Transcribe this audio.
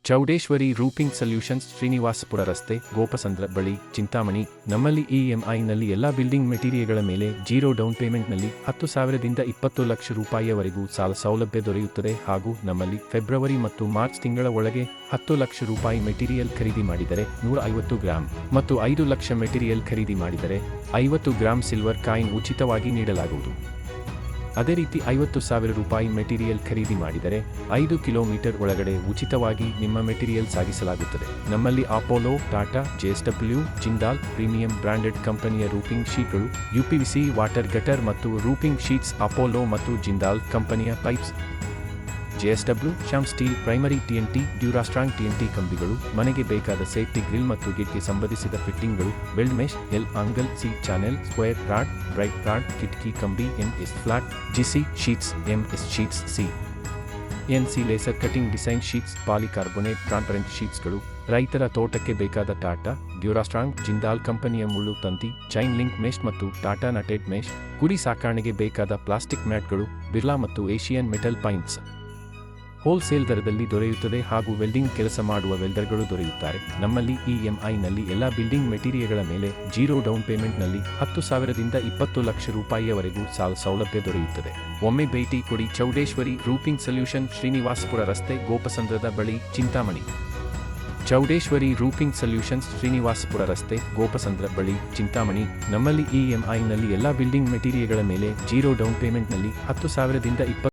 Chowdeshwari roofing solutions, Srinivaspur ರಸ್ತೆ, ಗೋಪಸಂದ್ರ ಬಳಿ, ಚಿಂತಾಮಣಿ. ನಮ್ಮಲ್ಲಿ ಇಎಂಐನಲ್ಲಿ ಎಲ್ಲ ಬಿಲ್ಡಿಂಗ್ ಮೆಟೀರಿಯಲ್ಗಳ ಮೇಲೆ 0 ಡೌನ್ ಪೇಮೆಂಟ್ನಲ್ಲಿ 10,000ದಿಂದ 20 ಲಕ್ಷ ರೂಪಾಯಿಯವರೆಗೂ ಸಾಲ ಸೌಲಭ್ಯ ದೊರೆಯುತ್ತದೆ ಹಾಗೂ ನಮ್ಮಲ್ಲಿ ಫೆಬ್ರವರಿ ಮತ್ತು ಮಾರ್ಚ್ ತಿಂಗಳ ಒಳಗೆ 10 ಲಕ್ಷ ರೂಪಾಯಿ ಮೆಟೀರಿಯಲ್ ಖರೀದಿ ಮಾಡಿದರೆ 150 ಗ್ರಾಂ ಮತ್ತು 5 ಲಕ್ಷ ಮೆಟೀರಿಯಲ್ ಖರೀದಿ ಮಾಡಿದರೆ 50 ಗ್ರಾಂ ಸಿಲ್ವರ್ ಕಾಯಿನ್ ಉಚಿತವಾಗಿ ನೀಡಲಾಗುವುದು. ಅದೇ ರೀತಿ 50,000 ರೂಪಾಯಿ ಮೆಟೀರಿಯಲ್ ಖರೀದಿ ಮಾಡಿದರೆ 5 ಕಿಲೋಮೀಟರ್ ಒಳಗಡೆ ಉಚಿತವಾಗಿ ನಿಮ್ಮ ಮೆಟೀರಿಯಲ್ ಸಾಗಿಸಲಾಗುತ್ತದೆ. ನಮ್ಮಲ್ಲಿ Apollo, Tata, JSW, Jindal premium branded ಕಂಪನಿಯ ರೂಪಿಂಗ್ ಶೀಟ್ಗಳು, ಯುಪಿವಿಸಿ ವಾಟರ್ ಗಟರ್ ಮತ್ತು ರೂಪಿಂಗ್ ಶೀಟ್ಸ್, ಅಪೋಲೋ ಮತ್ತು ಜಿಂದಾಲ್ ಕಂಪನಿಯ pipes, JSW, Shyam steel primary TNT, Durastrong TNT ಕಂಬಿಗಳು, ಮನೆಗೆ ಬೇಕಾದ ಸೇಫ್ಟಿ ಗ್ರಿಲ್ ಮತ್ತು ಗೇಟ್ಗೆ ಸಂಬಂಧಿಸಿದ ಫಿಟ್ಟಿಂಗ್ಗಳು, weld mesh, L angle, C channel, square rod, bright rod, ಕಿಟಕಿ ಕಂಬಿ, MS flat, GC sheets, MS sheets, C NC laser cutting design sheets, polycarbonate transparent ಶೀಟ್ಸ್ಗಳು, ರೈತರ ತೋಟಕ್ಕೆ ಬೇಕಾದ ಟಾಟಾ, ಡ್ಯೂರಾಸ್ಟ್ರಾಂಗ್, ಜಿಂದಾಲ್ ಕಂಪನಿಯ ಮುಳ್ಳು ತಂತಿ, ಚೈನ್ ಲಿಂಕ್ ಮೆಶ್ ಮತ್ತು ಟಾಟಾ ನಟೆಡ್ ಮೆಶ್, ಕುರಿ ಸಾಕಾಣೆಗೆ ಬೇಕಾದ ಪ್ಲಾಸ್ಟಿಕ್ ಮ್ಯಾಟ್ಗಳು, ಬಿರ್ಲಾ ಮತ್ತು ಏಷಿಯನ್ ಮೆಟಲ್ ಪೈಂಟ್ಸ್ ಹೋಲ್ಸೇಲ್ ದರದಲ್ಲಿ ದೊರೆಯುತ್ತದೆ ಹಾಗೂ ವೆಲ್ಡಿಂಗ್ ಕೆಲಸ ಮಾಡುವ ವೆಲ್ಡರ್ಗಳು ದೊರೆಯುತ್ತಾರೆ. ನಮ್ಮಲ್ಲಿ ಇಎಂಐನಲ್ಲಿ ಎಲ್ಲ ಬಿಲ್ಡಿಂಗ್ ಮೆಟೀರಿಯಲ್ಗಳ ಮೇಲೆ 0 ಡೌನ್ ಪೇಮೆಂಟ್ನಲ್ಲಿ 10,000ದಿಂದ 20 ಲಕ್ಷ ರೂಪಾಯಿಯವರೆಗೂ ಸಾಲ ಸೌಲಭ್ಯ ದೊರೆಯುತ್ತದೆ. ಒಮ್ಮೆ ಭೇಟಿ ಕೊಡಿ. ಚೌಡೇಶ್ವರಿ ರೂಪಿಂಗ್ ಸೊಲ್ಯೂಷನ್, ಶ್ರೀನಿವಾಸಪುರ ರಸ್ತೆ, ಗೋಪಸಂದ್ರದ ಬಳಿ, ಚಿಂತಾಮಣಿ. ಚೌಡೇಶ್ವರಿ ರೂಪಿಂಗ್ ಸೊಲ್ಯೂಷನ್ಸ್, ಶ್ರೀನಿವಾಸಪುರ ರಸ್ತೆ, ಗೋಪಸಂದ್ರ ಬಳಿ, ಚಿಂತಾಮಣಿ. ನಮ್ಮಲ್ಲಿ ಇಎಂಐನಲ್ಲಿ ಎಲ್ಲ ಬಿಲ್ಡಿಂಗ್ ಮೆಟೀರಿಯಲ್ಗಳ ಮೇಲೆ 0 ಡೌನ್ ಪೇಮೆಂಟ್ನಲ್ಲಿ 10,000ದಿಂದ 20